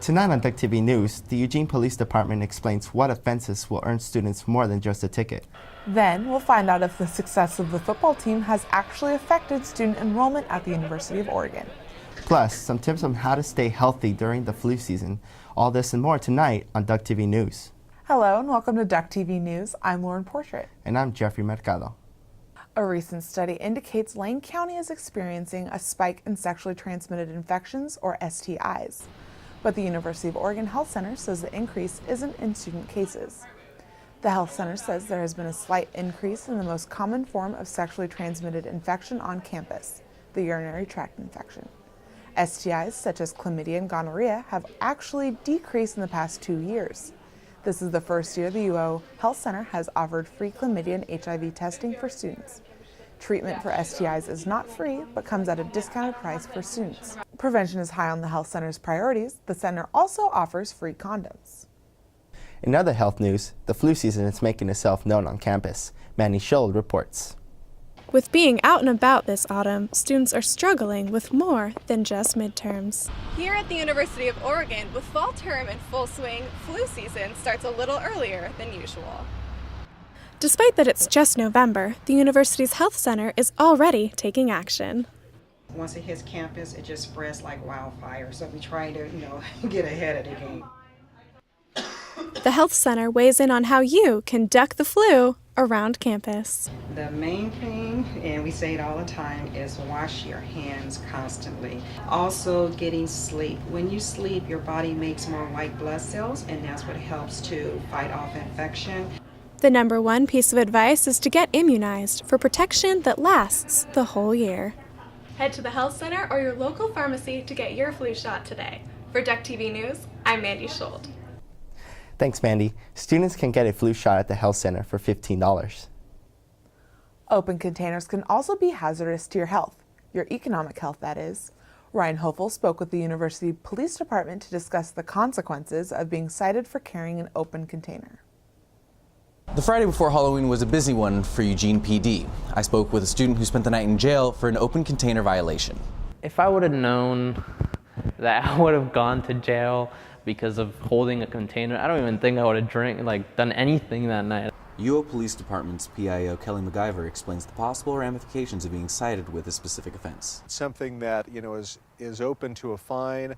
Tonight on Duck TV News, the Eugene Police Department explains what offenses will earn students more than just a ticket. Then we'll find out if the success of the football team has actually affected student enrollment at the University of Oregon. Plus, some tips on how to stay healthy during the flu season. All this and more tonight on Duck TV News. Hello and welcome to Duck TV News. I'm Lauren Portrait. And I'm Jeffrey Mercado. A recent study indicates Lane County is experiencing a spike in sexually transmitted infections, or STIs. But the University of Oregon Health Center says the increase isn't in student cases. The Health Center says there has been a slight increase in the most common form of sexually transmitted infection on campus, the urinary tract infection. STIs such as chlamydia and gonorrhea have actually decreased in the past 2 years. This is the first year the UO Health Center has offered free chlamydia and HIV testing for students. Treatment for STIs is not free, but comes at a discounted price for students. Prevention is high on the health center's priorities. The center also offers free condoms. In other health news, the flu season is making itself known on campus. Manny Scholl reports. With being out and about this autumn, students are struggling with more than just midterms. Here at the University of Oregon, with fall term in full swing, flu season starts a little earlier than usual. Despite that it's just November, the university's health center is already taking action. Once it hits campus, it just spreads like wildfire, so we try to, get ahead of the game. The health center weighs in on how you can duck the flu around campus. The main thing, and we say it all the time, is wash your hands constantly. Also, getting sleep. When you sleep, your body makes more white blood cells, and that's what helps to fight off infection. The number one piece of advice is to get immunized for protection that lasts the whole year. Head to the health center or your local pharmacy to get your flu shot today. For Duck TV News, I'm Mandy Scholl. Thanks, Mandy. Students can get a flu shot at the health center for $15. Open containers can also be hazardous to your health, your economic health, that is. Ryan Hoeffel spoke with the University Police Department to discuss the consequences of being cited for carrying an open container. The Friday before Halloween was a busy one for Eugene PD. I spoke with a student who spent the night in jail for an open container violation. If I would have known that I would have gone to jail because of holding a container, I don't even think I would have done anything that night. UO Police Department's PIO Kelly MacGyver explains the possible ramifications of being cited with a specific offense. Something that is open to a fine,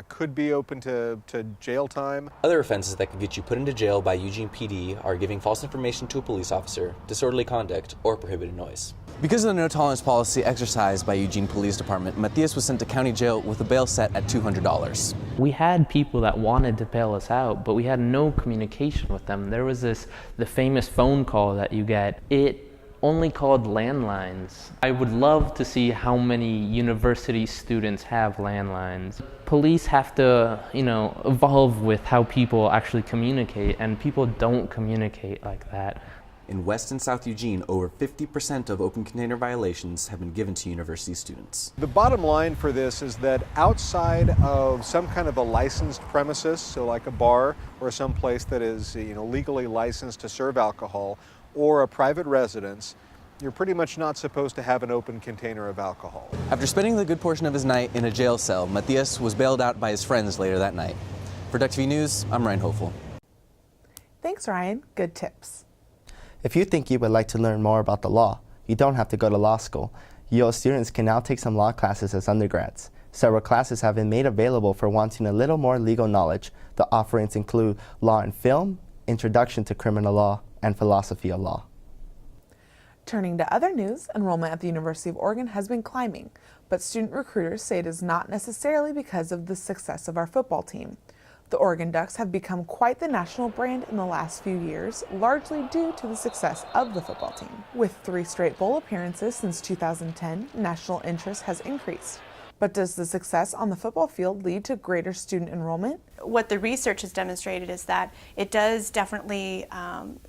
could be open to jail time. Other offenses that could get you put into jail by Eugene PD are giving false information to a police officer, disorderly conduct, or prohibited noise. Because of the no-tolerance policy exercised by Eugene Police Department, Matthias was sent to county jail with a bail set at $200. We had people that wanted to bail us out, but we had no communication with them. There was the famous phone call that you get. It only called landlines. I would love to see how many university students have landlines. Police have to, evolve with how people actually communicate, and people don't communicate like that. In West and South Eugene, over 50% of open container violations have been given to university students. The bottom line for this is that outside of some kind of a licensed premises, so like a bar or some place that is legally licensed to serve alcohol, or a private residence, you're pretty much not supposed to have an open container of alcohol. After spending the good portion of his night in a jail cell, Matthias was bailed out by his friends later that night. For Duck TV News, I'm Ryan Hoeffel. Thanks, Ryan. Good tips. If you think you would like to learn more about the law, you don't have to go to law school. UO students can now take some law classes as undergrads. Several classes have been made available for wanting a little more legal knowledge. The offerings include law and film, introduction to criminal law, and philosophy of law. Turning to other news, enrollment at the University of Oregon has been climbing, but student recruiters say it is not necessarily because of the success of our football team. The Oregon Ducks have become quite the national brand in the last few years, largely due to the success of the football team. With 3 straight bowl appearances since 2010, national interest has increased. But does the success on the football field lead to greater student enrollment? What the research has demonstrated is that it does definitely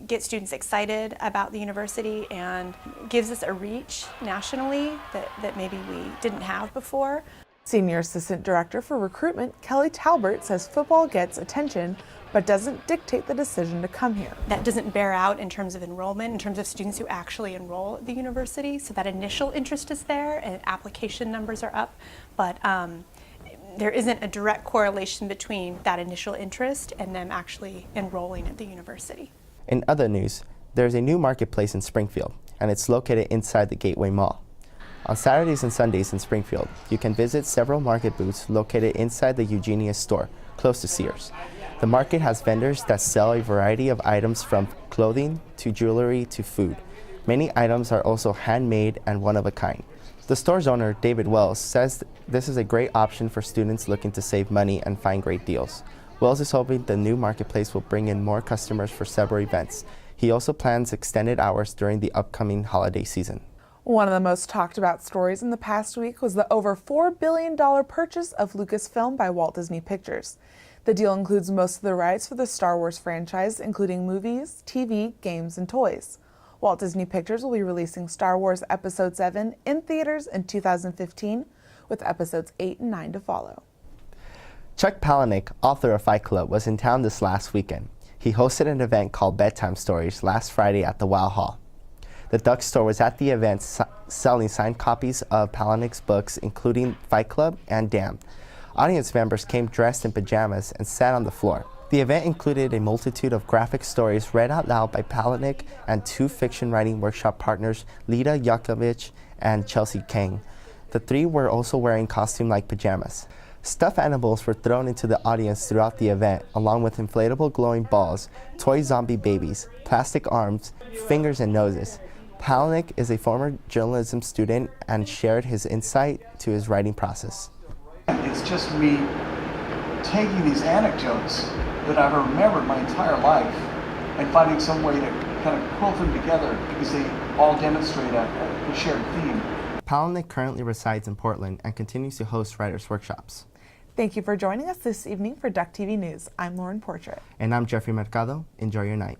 get students excited about the university and gives us a reach nationally that maybe we didn't have before. Senior Assistant Director for Recruitment, Kelly Talbert, says football gets attention, but doesn't dictate the decision to come here. That doesn't bear out in terms of enrollment, in terms of students who actually enroll at the university. So that initial interest is there and application numbers are up, but there isn't a direct correlation between that initial interest and them actually enrolling at the university. In other news, there's a new marketplace in Springfield, and it's located inside the Gateway Mall. On Saturdays and Sundays in Springfield, you can visit several market booths located inside the Eugenia store, close to Sears. The market has vendors that sell a variety of items from clothing to jewelry to food. Many items are also handmade and one of a kind. The store's owner, David Wells, says this is a great option for students looking to save money and find great deals. Wells is hoping the new marketplace will bring in more customers for several events. He also plans extended hours during the upcoming holiday season. One of the most talked about stories in the past week was the over $4 billion purchase of Lucasfilm by Walt Disney Pictures. The deal includes most of the rights for the Star Wars franchise, including movies, TV, games, and toys. Walt Disney Pictures will be releasing Star Wars Episode 7 in theaters in 2015, with Episodes 8 and 9 to follow. Chuck Palahniuk, author of Fight Club, was in town this last weekend. He hosted an event called Bedtime Stories last Friday at the Wow Hall. The Duck Store was at the event selling signed copies of Palahniuk's books, including Fight Club and Damned. Audience members came dressed in pajamas and sat on the floor. The event included a multitude of graphic stories read out loud by Palahniuk and two fiction writing workshop partners, Lita Yakovich and Chelsea Kang. The three were also wearing costume-like pajamas. Stuffed animals were thrown into the audience throughout the event, along with inflatable glowing balls, toy zombie babies, plastic arms, fingers and noses. Palahniuk is a former journalism student and shared his insight to his writing process. It's just me taking these anecdotes that I've remembered my entire life and finding some way to kind of quilt them together because they all demonstrate a shared theme. Palahniuk currently resides in Portland and continues to host writers' workshops. Thank you for joining us this evening for Duck TV News. I'm Lauren Portrait. And I'm Jeffrey Mercado. Enjoy your night.